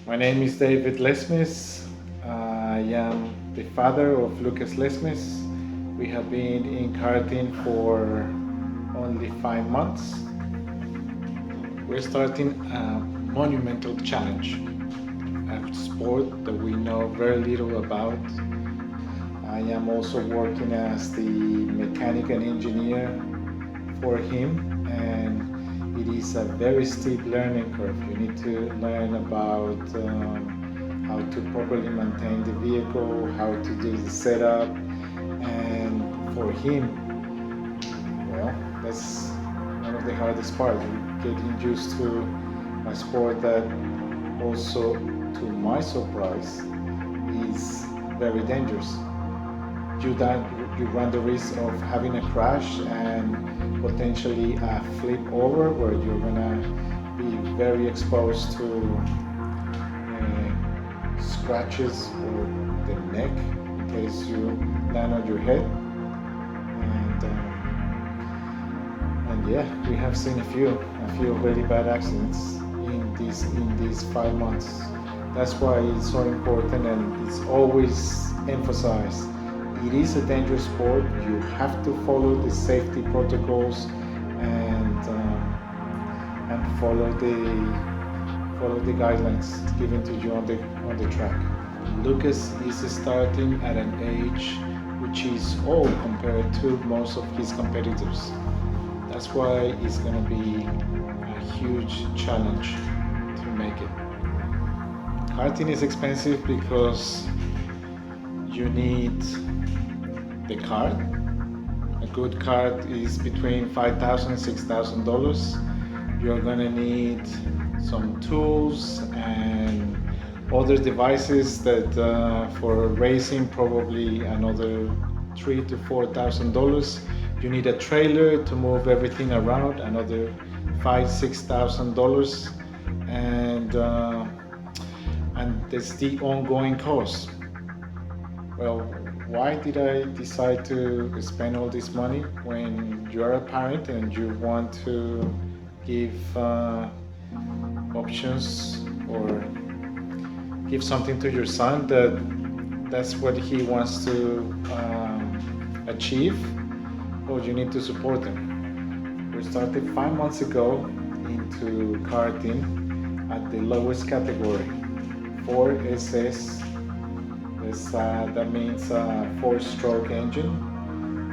My name is David Lesmes. I am the father of Lucas Lesmes. We have been in karting for only 5 months. We're starting a monumental challenge, a sport that we know very little about. I am also working as the mechanic and engineer for him, and it is a very steep learning curve. You need to learn about how to properly maintain the vehicle, how to do the setup, and for him, well, that's one of the hardest parts. Getting used to a sport that also, to my surprise, is very dangerous. You run the risk of having a crash and potentially a flip over where you're gonna be very exposed to scratches or the neck in case you land on your head. And yeah, we have seen a few really bad accidents in these 5 months. That's why it's so important, and it's always emphasized. It is a dangerous sport. You have to follow the safety protocols and follow the guidelines given to you on the track. Lucas is starting at an age which is old compared to most of his competitors. That's why it's going to be a huge challenge to make it. Karting is expensive because you need the cart. A good cart is between $5,000 and $6,000. You're gonna need some tools and other devices that for racing probably another $3,000 to $4,000. You need a trailer to move everything around, another $5,000 to $6,000, and there's the ongoing cost. Well, why did I decide to spend all this money when you are a parent and you want to give options or give something to your son that's what he wants to achieve? Well, you need to support him. We started 5 months ago into karting at the lowest category, 4SS. That means a 4-stroke engine,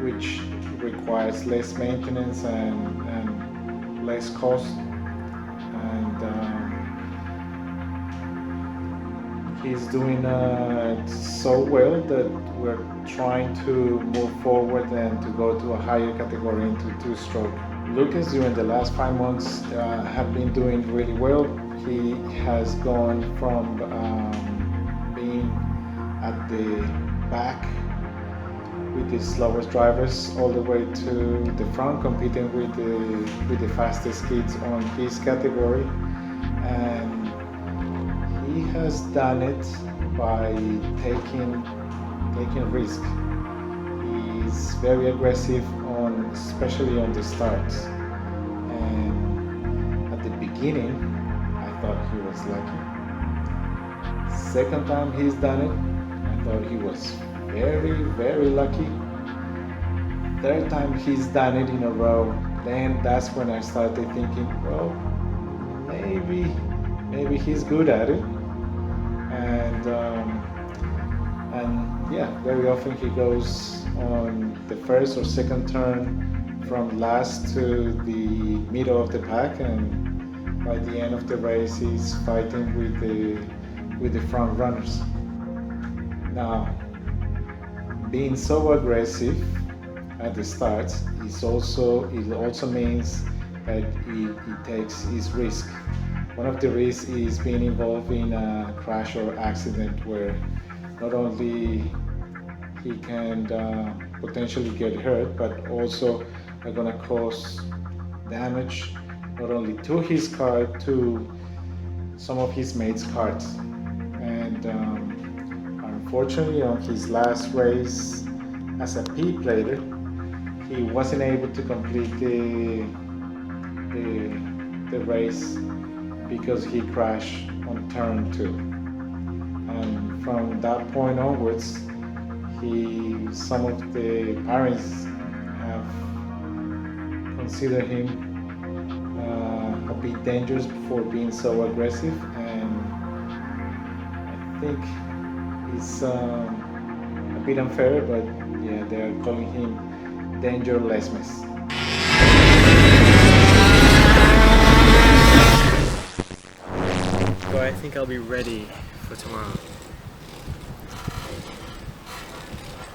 which requires less maintenance and less cost. And he's doing so well that we're trying to move forward and to go to a higher category into 2-stroke. Lucas, during the last 5 months, have been doing really well. He has gone from being at the back with the slowest drivers all the way to the front, competing with the fastest kids on his category. And he has done it by taking risk. He's very aggressive especially on the starts. And at the beginning, I thought he was lucky. Second time he's done it, I thought he was very, very lucky. Third time he's done it in a row, then that's when I started thinking, well, maybe he's good at it. And yeah, very often he goes on the first or second turn from last to the middle of the pack, and by the end of the race he's fighting with the front runners. Now, being so aggressive at the start it also means that he takes his risk. One of the risks is being involved in a crash or accident where not only he can potentially get hurt, but also are going to cause damage not only to his car, to some of his mates' cars. And unfortunately, on his last race as a P player, he wasn't able to complete the race because he crashed on turn two. And from that point onwards, some of the parents have considered him a bit dangerous for being so aggressive, and I think it's a bit unfair, but yeah, they're calling him Danger Lesmes. But I think I'll be ready for tomorrow.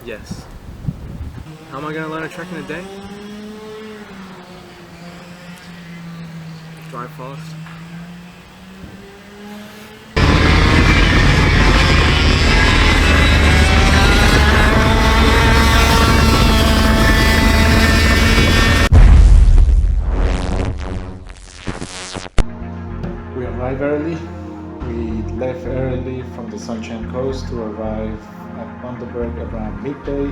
Yes. How am I gonna learn a track in a day? Drive fast. We arrived early. We left early from the Sunshine Coast to arrive at Bundaberg around midday.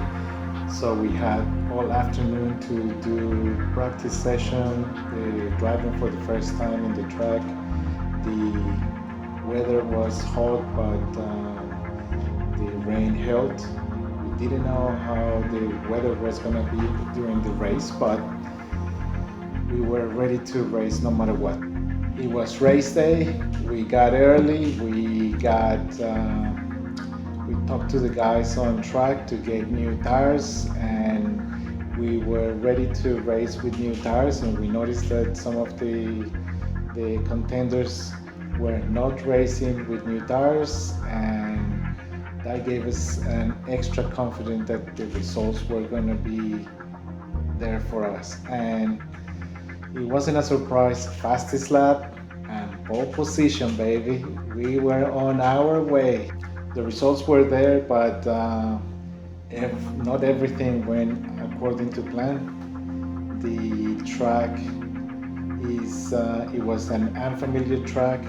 So we had all afternoon to do practice session, driving for the first time in the track. The weather was hot, but the rain held. We didn't know how the weather was going to be during the race, but we were ready to race no matter what. It was race day. We got early. We talked to the guys on track to get new tires, and we were ready to race with new tires. And we noticed that some of the contenders were not racing with new tires, and that gave us an extra confidence that the results were going to be there for us. And it wasn't a surprise. Fastest lap and pole position, baby. We were on our way. The results were there, but if not everything went according to plan. The track it was an unfamiliar track.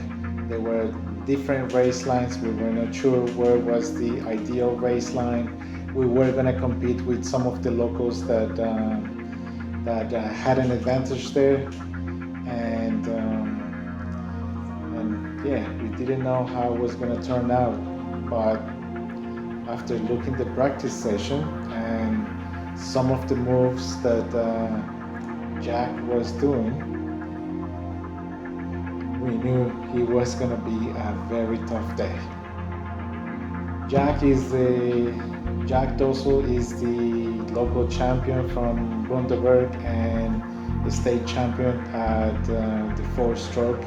There were different race lines. We were not sure where was the ideal race line. We were going to compete with some of the locals that had an advantage there, and yeah, we didn't know how it was going to turn out. But after looking the practice session and some of the moves that Jack was doing, we knew he was going to be a very tough day. Jack Dossel is the local champion from Bundaberg and the state champion at the 4-stroke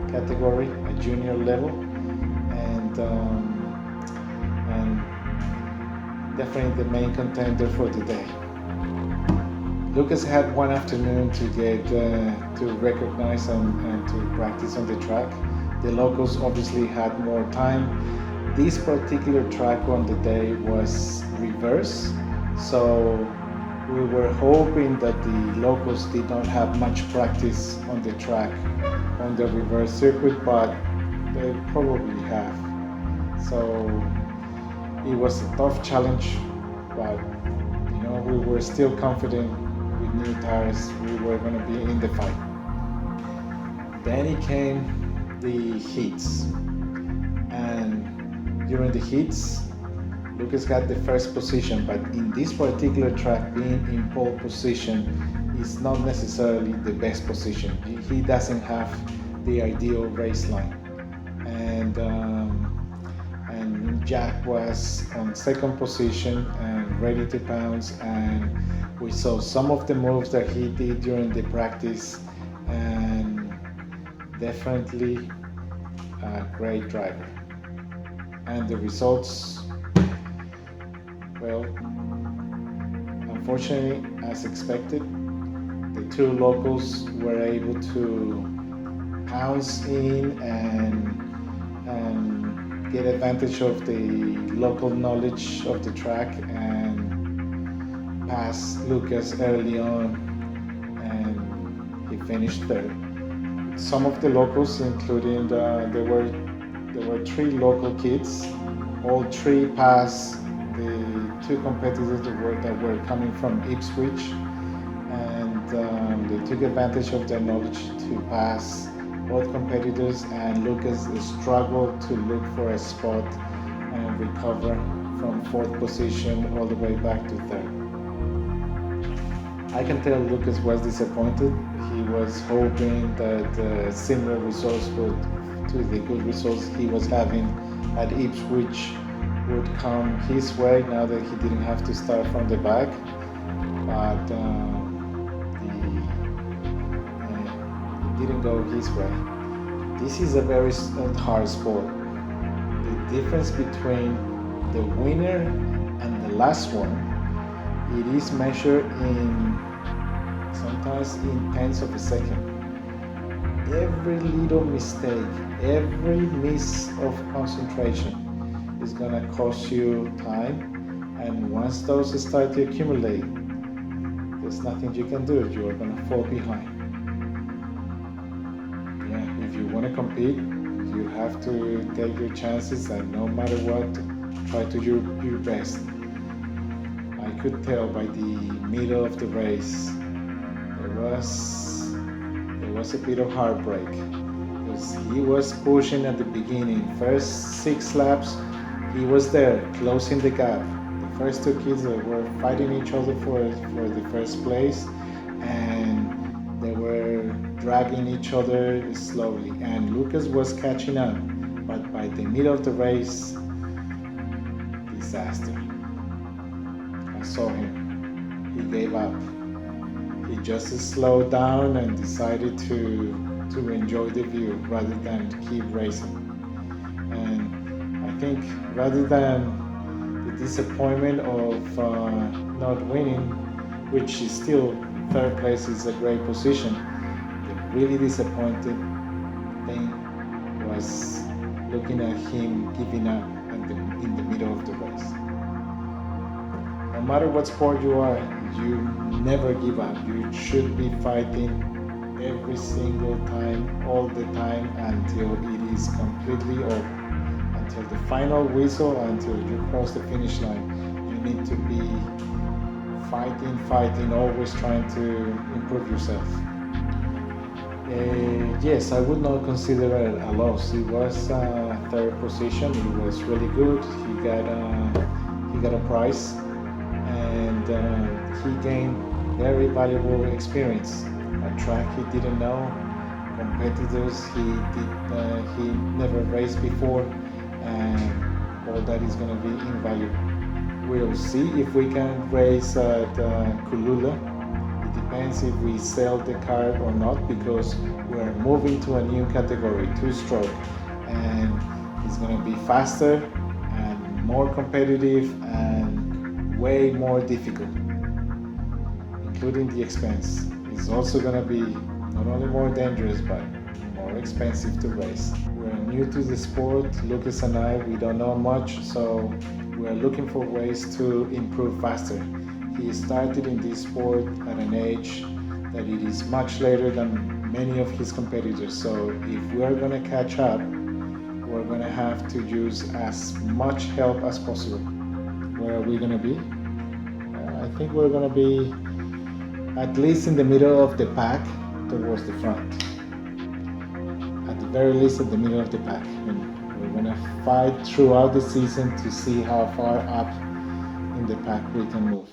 category at junior level, and definitely the main contender for the day. Lucas had one afternoon to get to recognize and to practice on the track. The locals obviously had more time. This particular track on the day was reverse, so we were hoping that the locals did not have much practice on the track on the reverse circuit, but they probably have. So it was a tough challenge, but we were still confident with new tires we were going to be in the fight. Then it came the heats, and during the heats, Lucas got the first position, but in this particular track, being in pole position is not necessarily the best position. He doesn't have the ideal race line, and Jack was on second position and ready to pounce, and we saw some of the moves that he did during the practice, and definitely a great driver. And the results, well, unfortunately, as expected, the two locals were able to pounce in and get advantage of the local knowledge of the track and pass Lucas early on, and he finished third. Some of the locals, including there were three local kids. All three passed the two competitors that were coming from Ipswich, and they took advantage of their knowledge to pass both competitors, and Lucas struggled to look for a spot and recover from fourth position all the way back to third. I can tell Lucas was disappointed. He was hoping that similar results to the good results he was having at Ipswich would come his way now that he didn't have to start from the back. But it didn't go his way. This is a very hard sport. The difference between the winner and the last one, it is measured in sometimes in tenths of a second. Every little mistake, every miss of concentration is gonna cost you time, and once those start to accumulate, there's nothing you can do. You are gonna fall behind. Yeah, if you want to compete, you have to take your chances, and no matter what, try to do your best. I could tell by the middle of the race there was a bit of heartbreak, because he was pushing at the beginning. First 6 laps, he was there closing the gap. The first 2 kids were fighting each other for the first place, and they were dragging each other slowly, and Lucas was catching up, but by the middle of the race, disaster. I saw him. He gave up. He just slowed down and decided to enjoy the view rather than to keep racing. And I think rather than the disappointment of not winning, which is still third place is a great position, the really disappointing thing was looking at him giving up in the middle of the race. No matter what sport you are, you never give up. You should be fighting every single time, all the time, until it is completely over. Until the final whistle, until you cross the finish line. You need to be fighting, always trying to improve yourself. Yes, I would not consider it a loss. It was third position. It was really good. He got a prize, and he gained very valuable experience. A track he didn't know, competitors he never raced before, and all that is going to be invaluable. We'll see if we can race at Kulula. It depends if we sell the car or not, because we're moving to a new category, 2-stroke, and it's going to be faster and more competitive and way more difficult, including the expense. It's also going to be not only more dangerous but more expensive to race. We're new to the sport, Lucas and I, we don't know much, so we're looking for ways to improve faster. He started in this sport at an age that it is much later than many of his competitors, so if we're going to catch up, we're going to have to use as much help as possible. Where are we going to be? I think we're going to be at least in the middle of the pack towards the front. At the very least at the middle of the pack. And we're going to fight throughout the season to see how far up in the pack we can move.